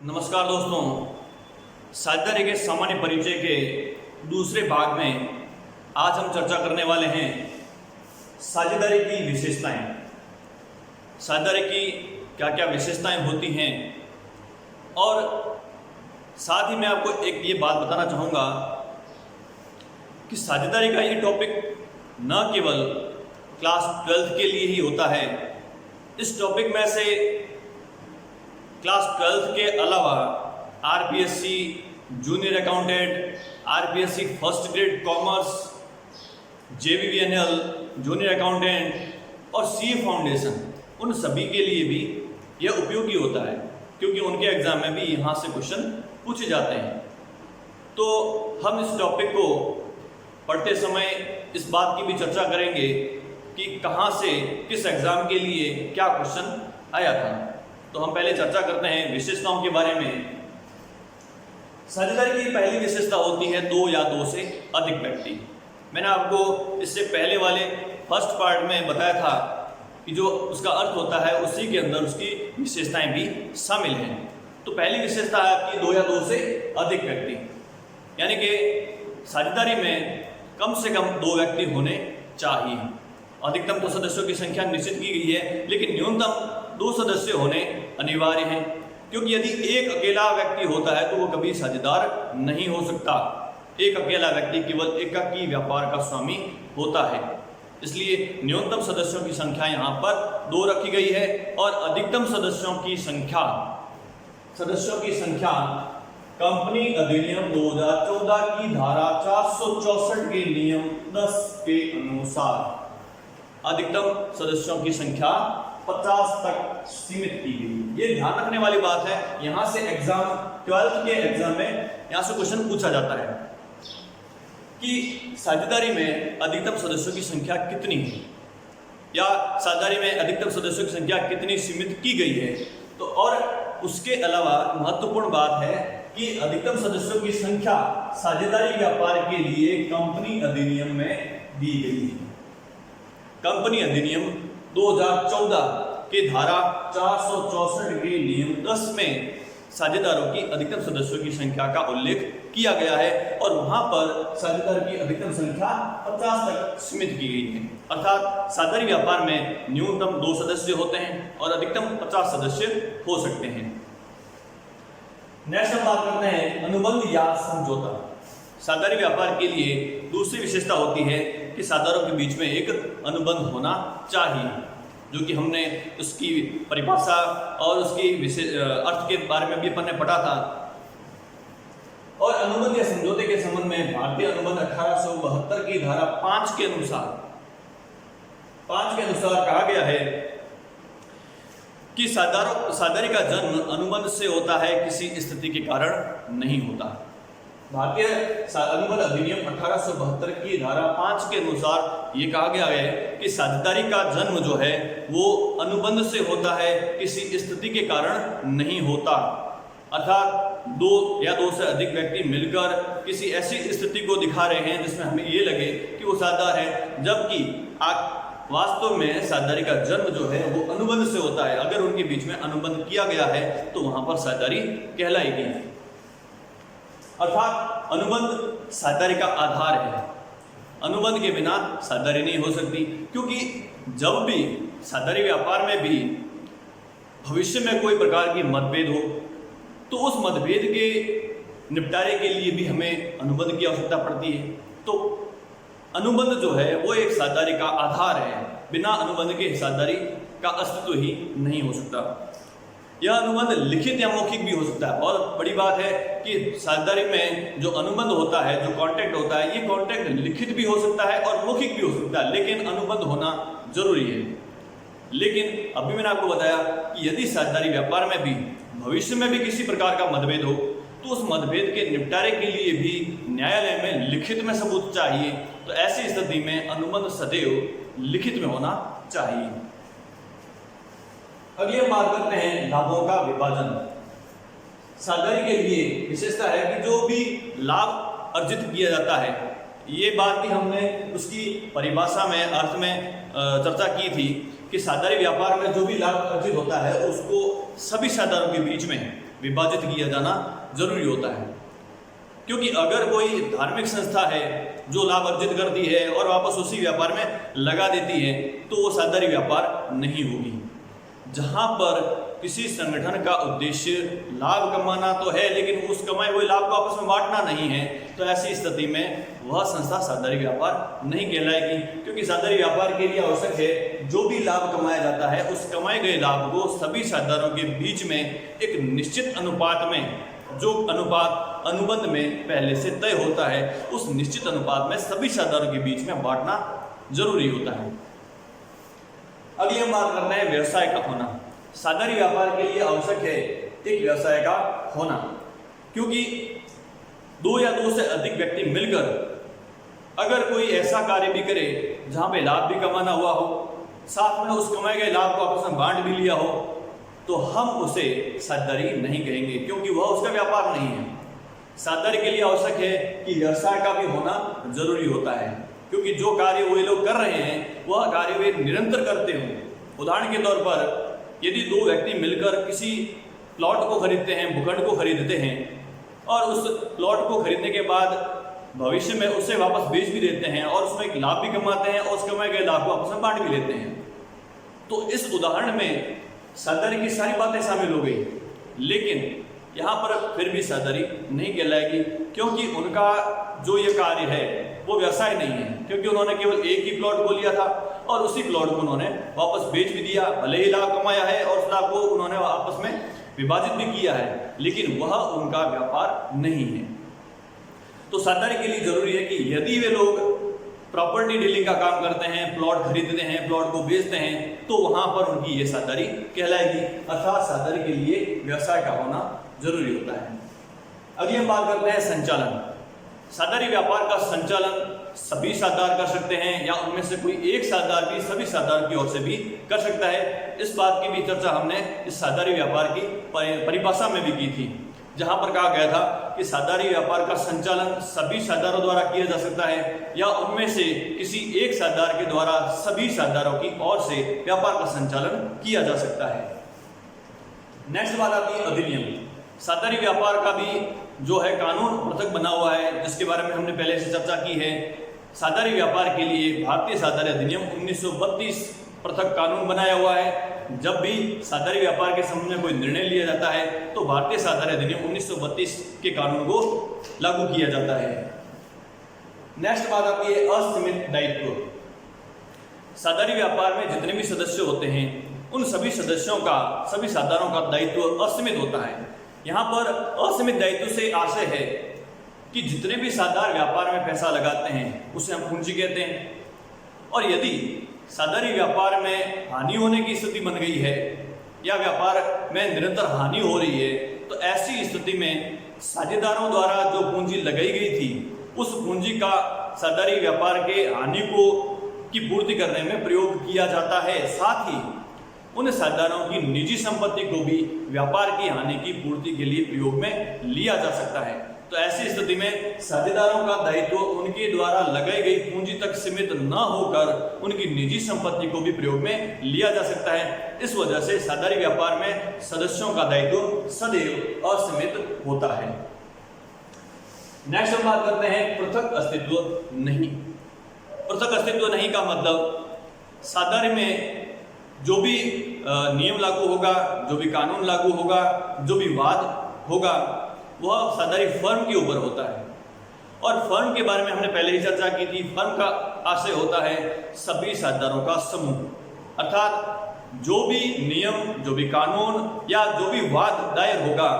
नमस्कार दोस्तों, साझेदारी के सामान्य परिचय के दूसरे भाग में आज हम चर्चा करने वाले हैं साझेदारी की विशेषताएं। साझेदारी की क्या क्या विशेषताएं होती हैं और साथ ही मैं आपको एक ये बात बताना चाहूँगा कि साझेदारी का ये टॉपिक न केवल क्लास 12th के लिए ही होता है। इस टॉपिक में से क्लास 12th के अलावा RPSC junior accountant, RPSC first grade commerce, JVVNL junior accountant और सीए फाउंडेशन, उन सभी के लिए भी यह उपयोगी होता है क्योंकि उनके एग्जाम में भी यहाँ से क्वेश्चन पूछे जाते हैं। तो हम इस टॉपिक को पढ़ते समय इस बात की भी चर्चा करेंगे कि कहाँ से किस एग्जाम के लिए क्या क्वेश्चन आया था। तो हम पहले चर्चा करते हैं विशेषताओं के बारे में। साझेदारी की पहली विशेषता होती है दो या दो से अधिक व्यक्ति। मैंने आपको इससे पहले वाले फर्स्ट पार्ट में बताया था कि जो उसका अर्थ होता है उसी के अंदर उसकी विशेषताएं भी शामिल हैं। तो पहली विशेषता है आपकी दो या दो से अधिक व्यक्ति, यानी कि साझेदारी में कम से कम दो व्यक्ति होने चाहिए। अधिकतम तो सदस्यों की संख्या निश्चित की गई है, लेकिन न्यूनतम दो सदस्य होने अनिवार्य हैं, क्योंकि यदि एक अकेला व्यक्ति होता है तो वो कभी साझेदार नहीं हो सकता। एक अकेला व्यक्ति केवल एकाकी व्यापार का स्वामी होता है। इसलिए न्यूनतम सदस्यों की संख्या यहाँ पर दो रखी गई है और अधिकतम सदस्यों की संख्या कंपनी अधिनियम 2014 की धारा 464 के नियम 10 के अनुसार अधिकतम सदस्यों की संख्या 50 तक सीमित की गई। ये ध्यान रखने वाली बात है। यहाँ से एग्जाम 12th के एग्जाम में यहाँ से क्वेश्चन पूछा जाता है कि साझेदारी में अधिकतम सदस्यों की संख्या कितनी है या साझेदारी में अधिकतम सदस्यों की संख्या कितनी सीमित की गई है। तो और उसके अलावा महत्वपूर्ण बात है कि अधिकतम सदस्यों की संख्या साझेदारी व्यापार के लिए कंपनी अधिनियम में दी गई है। कंपनी अधिनियम 2014 के धारा 464 के नियम 10 में साझेदारों की अधिकतम सदस्यों की संख्या का उल्लेख किया गया है और वहां पर साझेदार की अधिकतम संख्या 50 तक सीमित की गई है। अर्थात साझेदारी व्यापार में न्यूनतम 2 सदस्य होते हैं और अधिकतम 50 सदस्य हो सकते हैं। नेक्स्ट हम बात करते हैं अनुबंध या समझौता। साझेदारी व्यापार के लिए दूसरी विशेषता होती है कि साझेदारों के बीच में एक अनुबंध होना चाहिए, जो कि हमने उसकी परिभाषा और उसकी अर्थ के बारे में भी अपन ने पढ़ा था। और अनुबंध या समझौते के संबंध में भारतीय अनुबंध 1872 की धारा 5 के अनुसार कहा गया है कि साझेदारी का जन्म अनुबंध से होता है, किसी स्थिति के कारण नहीं होता। भारतीय अनुबंध अधिनियम 1872 की धारा 5 के अनुसार ये कहा गया है कि साझेदारी का जन्म जो है वो अनुबंध से होता है, किसी स्थिति के कारण नहीं होता। अर्थात दो या दो से अधिक व्यक्ति मिलकर किसी ऐसी स्थिति को दिखा रहे हैं जिसमें हमें ये लगे कि वो साझेदार है, जबकि वास्तव में साझेदारी का जन्म जो है वो अनुबंध से होता है। अगर उनके बीच में अनुबंध किया गया है तो वहां पर साझेदारी कहलाएगी। अर्थात अनुबंध साझेदारी का आधार है। अनुबंध के बिना साझेदारी नहीं हो सकती, क्योंकि जब भी साझेदारी व्यापार में भी भविष्य में कोई प्रकार की मतभेद हो तो उस मतभेद के निपटारे के लिए भी हमें अनुबंध की आवश्यकता पड़ती है। तो अनुबंध जो है वो एक साझेदारी का आधार है। बिना अनुबंध के साझेदारी का अस्तित्व ही नहीं हो सकता। यह अनुबंध लिखित या मौखिक भी हो सकता है। बहुत बड़ी बात है कि साझेदारी में जो अनुबंध होता है, जो कॉन्ट्रैक्ट होता है, ये कॉन्ट्रैक्ट लिखित भी हो सकता है और मौखिक भी हो सकता है, लेकिन अनुबंध होना जरूरी है। लेकिन अभी मैंने आपको बताया कि यदि साझेदारी व्यापार में भी भविष्य में भी किसी प्रकार का मतभेद हो तो उस मतभेद के निपटारे के लिए भी न्यायालय में लिखित में सबूत चाहिए। तो ऐसी स्थिति में अनुबंध सदैव लिखित में होना चाहिए। अगली हम बात करते हैं लाभों का विभाजन। साझेदारी के लिए विशेषता है कि जो भी लाभ अर्जित किया जाता है, ये बात भी हमने उसकी परिभाषा में अर्थ में चर्चा की थी कि साझेदारी व्यापार में जो भी लाभ अर्जित होता है उसको सभी साझेदारों के बीच में विभाजित किया जाना जरूरी होता है। क्योंकि अगर कोई धार्मिक संस्था है जो लाभ अर्जित करती है और वापस उसी व्यापार में लगा देती है तो वो साझेदारी व्यापार नहीं होगी। जहां पर किसी संगठन का उद्देश्य लाभ कमाना तो है लेकिन उस कमाए हुए लाभ को आपस में बांटना नहीं है, तो ऐसी स्थिति में वह संस्था साझेदारी व्यापार नहीं कहलाएगी। क्योंकि साझेदारी व्यापार के लिए आवश्यक है जो भी लाभ कमाया जाता है उस कमाए गए लाभ को सभी साझेदारों के बीच में एक निश्चित अनुपात में, जो अनुपात अनुबंध में पहले से तय होता है, उस निश्चित अनुपात में सभी साझेदारों के बीच में बांटना जरूरी होता है। अगली हम बात करते हैं व्यवसाय का होना। साझेदारी व्यापार के लिए आवश्यक है एक व्यवसाय का होना, क्योंकि दो या दो से अधिक व्यक्ति मिलकर अगर कोई ऐसा कार्य भी करे जहां पे लाभ भी कमाना हुआ हो, साथ में उस कमाए गए लाभ को आपस में बांट भी लिया हो, तो हम उसे साझेदारी नहीं कहेंगे, क्योंकि वह उसका व्यापार नहीं है। साझेदारी के लिए आवश्यक है कि व्यवसाय का भी होना जरूरी होता है, क्योंकि जो कार्य वे लोग कर रहे हैं वह कार्य वे निरंतर करते हों। उदाहरण के तौर पर यदि दो व्यक्ति मिलकर किसी प्लॉट को खरीदते हैं, भूखंड को खरीदते हैं और उस प्लॉट को खरीदने के बाद भविष्य में उसे वापस बेच भी देते हैं और उसमें एक लाभ भी कमाते हैं और उस कमाए गए लाभ को आपस में बांट भी लेते हैं, तो इस उदाहरण में साझेदारी की सारी बातें शामिल हो गई, लेकिन यहाँ पर फिर भी साझेदारी नहीं कहलाएगी, क्योंकि उनका जो ये कार्य है वो व्यवसाय नहीं है। क्योंकि उन्होंने केवल एक ही प्लॉट को लिया था और उसी प्लॉट को उन्होंने वापस बेच भी दिया, भले ही लाभ कमाया है और उस लाभ को उन्होंने आपस में विभाजित भी किया है, लेकिन वह उनका व्यापार नहीं है। तो साझेदारी के लिए जरूरी है कि यदि वे लोग प्रॉपर्टी डीलिंग का काम करते हैं, प्लॉट खरीदते हैं, प्लॉट को बेचते हैं, तो वहां पर उनकी ये साझेदारी कहलाएगी। अर्थात साझेदारी के लिए व्यवसाय का होना जरूरी होता है। अगली हम बात करते हैं संचालन। साझेदारी व्यापार का संचालन सभी साझेदार कर सकते हैं या उनमें से कोई एक साझेदार भी सभी साझेदार की ओर से भी कर सकता है। इस बात की भी चर्चा हमने इस साझेदारी व्यापार की परिभाषा में भी की थी, जहां पर कहा गया था कि साझेदारी व्यापार का संचालन सभी साझेदारों द्वारा किया जा सकता है या उनमें से किसी एक साझेदार के द्वारा सभी साझेदारों की ओर से व्यापार का संचालन किया जा सकता है। नेक्स्ट बात आती है अधिनियम। साझेदारी व्यापार का भी जो है कानून पृथक बना हुआ है, जिसके बारे में हमने पहले से चर्चा की है। साझेदारी व्यापार के लिए भारतीय साझेदारी अधिनियम 1932 पृथक कानून बनाया हुआ है। जब भी साझेदारी व्यापार के संबंध में कोई निर्णय लिया जाता है तो भारतीय साझेदारी अधिनियम 1932 के कानून को लागू किया जाता है। नेक्स्ट बात आती है असीमित दायित्व। साझेदारी व्यापार में जितने भी सदस्य होते हैं उन सभी सदस्यों का, सभी साझेदारों का दायित्व असीमित होता है। यहाँ पर असीमित दायित्व से आशय है कि जितने भी साझेदार व्यापार में पैसा लगाते हैं उसे हम पूंजी कहते हैं, और यदि साझेदारी व्यापार में हानि होने की स्थिति बन गई है या व्यापार में निरंतर हानि हो रही है, तो ऐसी स्थिति में साझेदारों द्वारा जो पूंजी लगाई गई थी उस पूंजी का साझेदारी व्यापार के हानि की पूर्ति करने में प्रयोग किया जाता है। साथ ही उन साझेदारों की निजी संपत्ति को भी व्यापार की हानि की पूर्ति के लिए प्रयोग में लिया जा सकता है। तो ऐसी स्थिति में साझेदारों का दायित्व उनके द्वारा लगाई गई पूंजी तक सीमित न होकर उनकी निजी संपत्ति को भी प्रयोग में लिया जा सकता है। इस वजह से साझेदारी व्यापार में सदस्यों का दायित्व सदैव असीमित होता है। नेक्स्ट हम बात करते हैं पृथक अस्तित्व नहीं। पृथक अस्तित्व नहीं का मतलब साझेदारी में जो भी नियम लागू होगा, जो भी कानून लागू होगा, जो भी वाद होगा, वह साझेदारी फर्म के ऊपर होता है। और फर्म के बारे में हमने पहले ही चर्चा की थी। फर्म का आशय होता है सभी साझेदारों का समूह। अर्थात जो भी नियम, जो भी कानून या जो भी वाद दायर होगा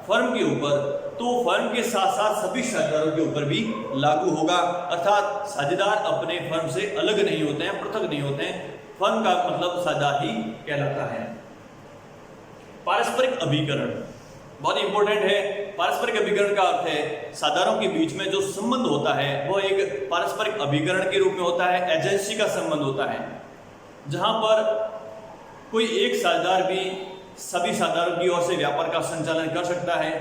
फर्म के ऊपर, तो फर्म के साथ साथ सभी साझेदारों के ऊपर भी लागू होगा। अर्थात साझेदार अपने फर्म से अलग नहीं होते हैं, पृथक नहीं होते हैं। फर्म का मतलब साझेदार ही कहलाता है। पारस्परिक अभिकरण बहुत इंपॉर्टेंट है। पारस्परिक अभिकरण का अर्थ है साझेदारों के बीच में जो संबंध होता है वह एक पारस्परिक अभिकरण के रूप में होता है, एजेंसी का संबंध होता है, जहां पर कोई एक साझेदार भी सभी साझेदारों की ओर से व्यापार का संचालन कर सकता है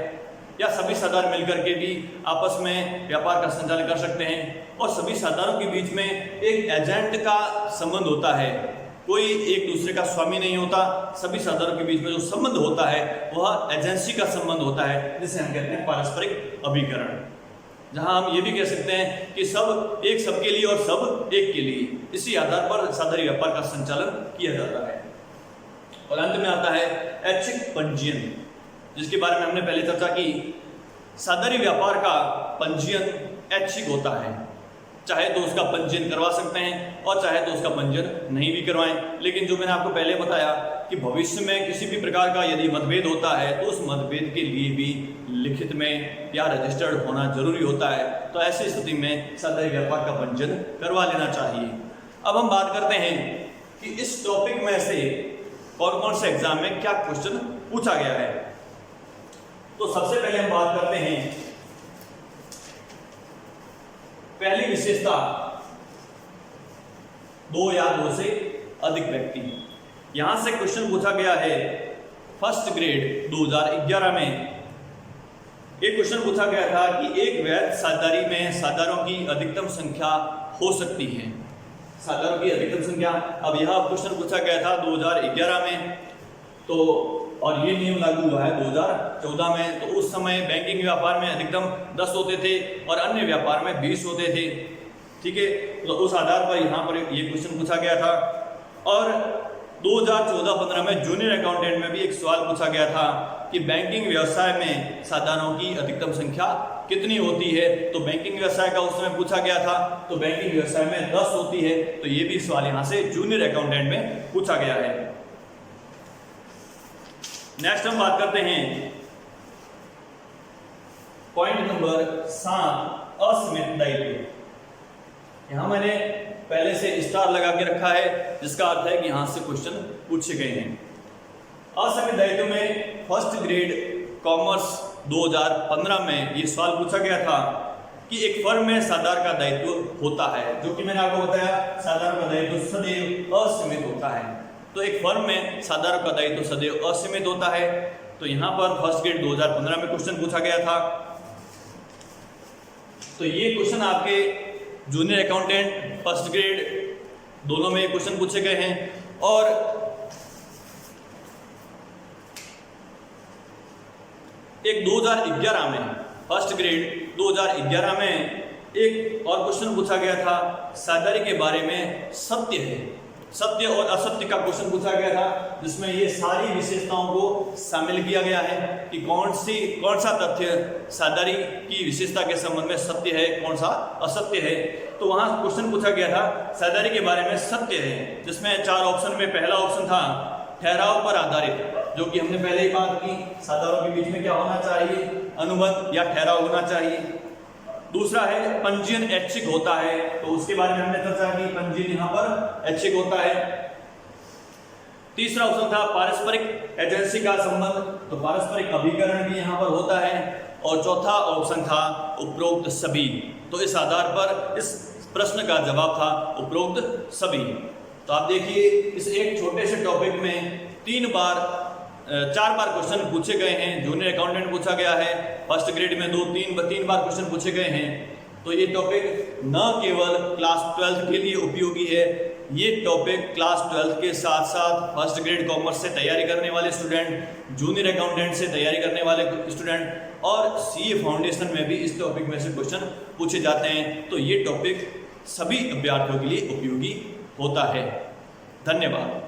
या सभी साझेदार मिलकर के भी आपस में व्यापार का संचालन कर सकते हैं। और सभी साझेदारों के बीच में एक एजेंट का संबंध होता है कोई एक दूसरे का स्वामी नहीं होता, सभी साधारणों के बीच में जो संबंध होता है वह एजेंसी का संबंध होता है, जिसे हम कहते हैं पारस्परिक अभिकरण। जहां हम ये भी कह सकते हैं कि सब एक सबके लिए और सब एक के लिए, इसी आधार पर साधारण व्यापार का संचालन किया जाता है। और अंत में आता है ऐच्छिक पंजीयन, जिसके बारे में हमने पहले चर्चा की। साधारण व्यापार का पंजीयन ऐच्छिक होता है, चाहे तो उसका पंजीयन करवा सकते हैं और चाहे तो उसका पंजीयन नहीं भी करवाएं। लेकिन जो मैंने आपको पहले बताया कि भविष्य में किसी भी प्रकार का यदि मतभेद होता है तो उस मतभेद के लिए भी लिखित में या रजिस्टर्ड होना जरूरी होता है। तो ऐसी स्थिति में साधारण व्यापार का पंजीयन करवा लेना चाहिए। अब हम बात करते हैं कि इस टॉपिक में से कौन कौन से एग्जाम में क्या क्वेश्चन पूछा गया है। तो सबसे पहले हम बात करते हैं पहली विशेषता, दो या दो से अधिक व्यक्ति। यहां से क्वेश्चन पूछा गया है फर्स्ट ग्रेड 2011 में। एक क्वेश्चन पूछा गया था कि एक वैध साझेदारी में साझेदारों की अधिकतम संख्या हो सकती है। साझेदारों की अधिकतम संख्या, अब यह क्वेश्चन पूछा गया था 2011 में, तो और ये नियम लागू हुआ है 2014 में। तो उस समय बैंकिंग व्यापार में अधिकतम 10 होते थे और अन्य व्यापार में 20 होते थे। ठीक है, तो उस आधार पर यहाँ पर ये क्वेश्चन पूछा गया था। और 2014-15 में जूनियर अकाउंटेंट में भी एक सवाल पूछा गया था कि बैंकिंग व्यवसाय में साझेदारों की अधिकतम संख्या कितनी होती है। तो बैंकिंग व्यवसाय का उस समय पूछा गया था, तो बैंकिंग व्यवसाय में 10 होती है। तो ये भी सवाल यहाँ से जूनियर अकाउंटेंट में पूछा गया है। नेक्स्ट हम बात करते हैं पॉइंट नंबर 7, असीमित दायित्व। यहां मैंने पहले से स्टार लगा के रखा है, जिसका अर्थ है कि यहां से क्वेश्चन पूछे गए हैं। असीमित दायित्व में फर्स्ट ग्रेड कॉमर्स 2015 में ये सवाल पूछा गया था कि एक फर्म में साझेदार का दायित्व होता है, जो कि मैंने आपको बताया साझेदार का दायित्व सदैव असीमित होता है। तो एक फर्म में साझेदार का दायित्व सदैव असीमित होता है। तो यहां पर फर्स्ट ग्रेड 2015 में क्वेश्चन पूछा गया था। तो ये क्वेश्चन आपके जूनियर अकाउंटेंट, फर्स्ट ग्रेड दोनों में क्वेश्चन पूछे गए हैं। और एक 2011 में, फर्स्ट ग्रेड 2011 में एक और क्वेश्चन पूछा गया था साझेदारी के बारे में, सत्य है, सत्य और असत्य का क्वेश्चन पूछा गया था, जिसमें ये सारी विशेषताओं को शामिल किया गया है कि कौन सा तथ्य साझेदारी की विशेषता के संबंध में सत्य है, कौन सा असत्य है। तो वहां क्वेश्चन पूछा गया था साझेदारी के बारे में सत्य है, जिसमें 4 ऑप्शन में पहला ऑप्शन था ठहराव पर आधारित, जो कि हमने पहले ही बात की, साझेदारों के बीच में क्या होना चाहिए, अनुबंध या ठहराव होना चाहिए। दूसरा है पंजीयन ऐच्छिक होता है, तो उसके बारे में हमने चर्चा की, पंजीयन यहाँ पर ऐच्छिक होता है। तीसरा ऑप्शन था पारस्परिक एजेंसी का संबंध, तो पारस्परिक अभिकरण भी यहाँ पर होता है। और चौथा ऑप्शन था उपरोक्त सभी। तो इस आधार पर इस प्रश्न का जवाब था उपरोक्त सभी। तो आप देखिए इस एक छोटे से टॉपिक में 4 बार क्वेश्चन पूछे गए हैं। जूनियर अकाउंटेंट पूछा गया है, फर्स्ट ग्रेड में 3 बार क्वेश्चन पूछे गए हैं। तो ये टॉपिक न केवल क्लास 12 के लिए उपयोगी है, ये टॉपिक क्लास 12 के साथ साथ फर्स्ट ग्रेड कॉमर्स से तैयारी करने वाले स्टूडेंट, जूनियर अकाउंटेंट से तैयारी करने वाले स्टूडेंट और सीए फाउंडेशन में भी इस टॉपिक में से क्वेश्चन पूछे जाते हैं। तो ये टॉपिक सभी अभ्यर्थियों के लिए उपयोगी होता है। धन्यवाद।